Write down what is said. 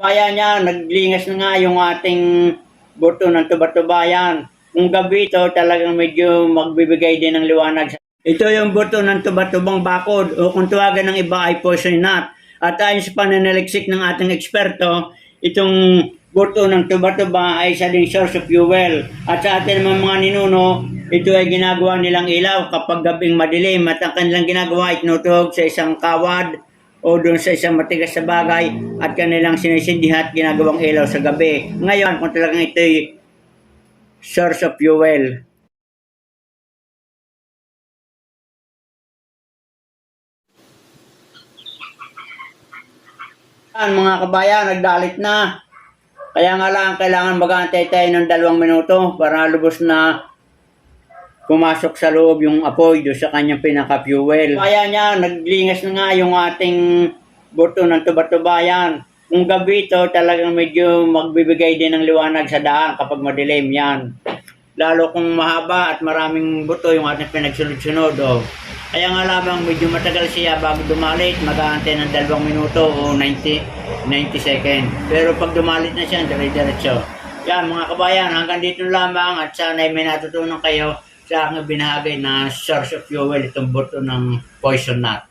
Kaya niya, naglingas na nga yung ating buto ng tuba-tubayan. Kung gabi ito, talagang medyo magbibigay din ng liwanag. Ito yung buto ng tuba-tubang bakod o kung tawagan ng iba ay poison nut. At ayon sa pananaliksik ng ating eksperto, itong buto ng tuba-tuba ay isa ding source of fuel. At sa atin mga ninuno, ito ay ginagawa nilang ilaw kapag gabing madilim at ang kanilang ginagawa ay tinutuhog sa isang kawad o doon sa isang matigas na bagay at kanilang sinisindihan at ginagawang ilaw sa gabi. Ngayon, kung talagang ito ay source of fuel. Mga kabayan, nagdalit na. Kaya nga lang, kailangan mag-aantay tayo ng 2 minuto para lubos na pumasok sa loob yung apoy doon sa kanyang pinaka-fuel. Kaya niya, naglingas na nga yung ating buto ng tuba-tubayan. Kung gabi ito, talagang medyo magbibigay din ng liwanag sa daan kapag madilim yan. Lalo kung mahaba at maraming buto yung ating pinagsunod-sunod. Oh. Kaya nga lamang medyo matagal siya bago dumalit, mag-aantay ng 2 minuto o 90 seconds. Pero pag dumalit na siya, dire-diretso. Yan mga kabayan, hanggang dito lamang at sana may natutunan kayo sa aking binahagi na source of fuel itong buto ng poison nut.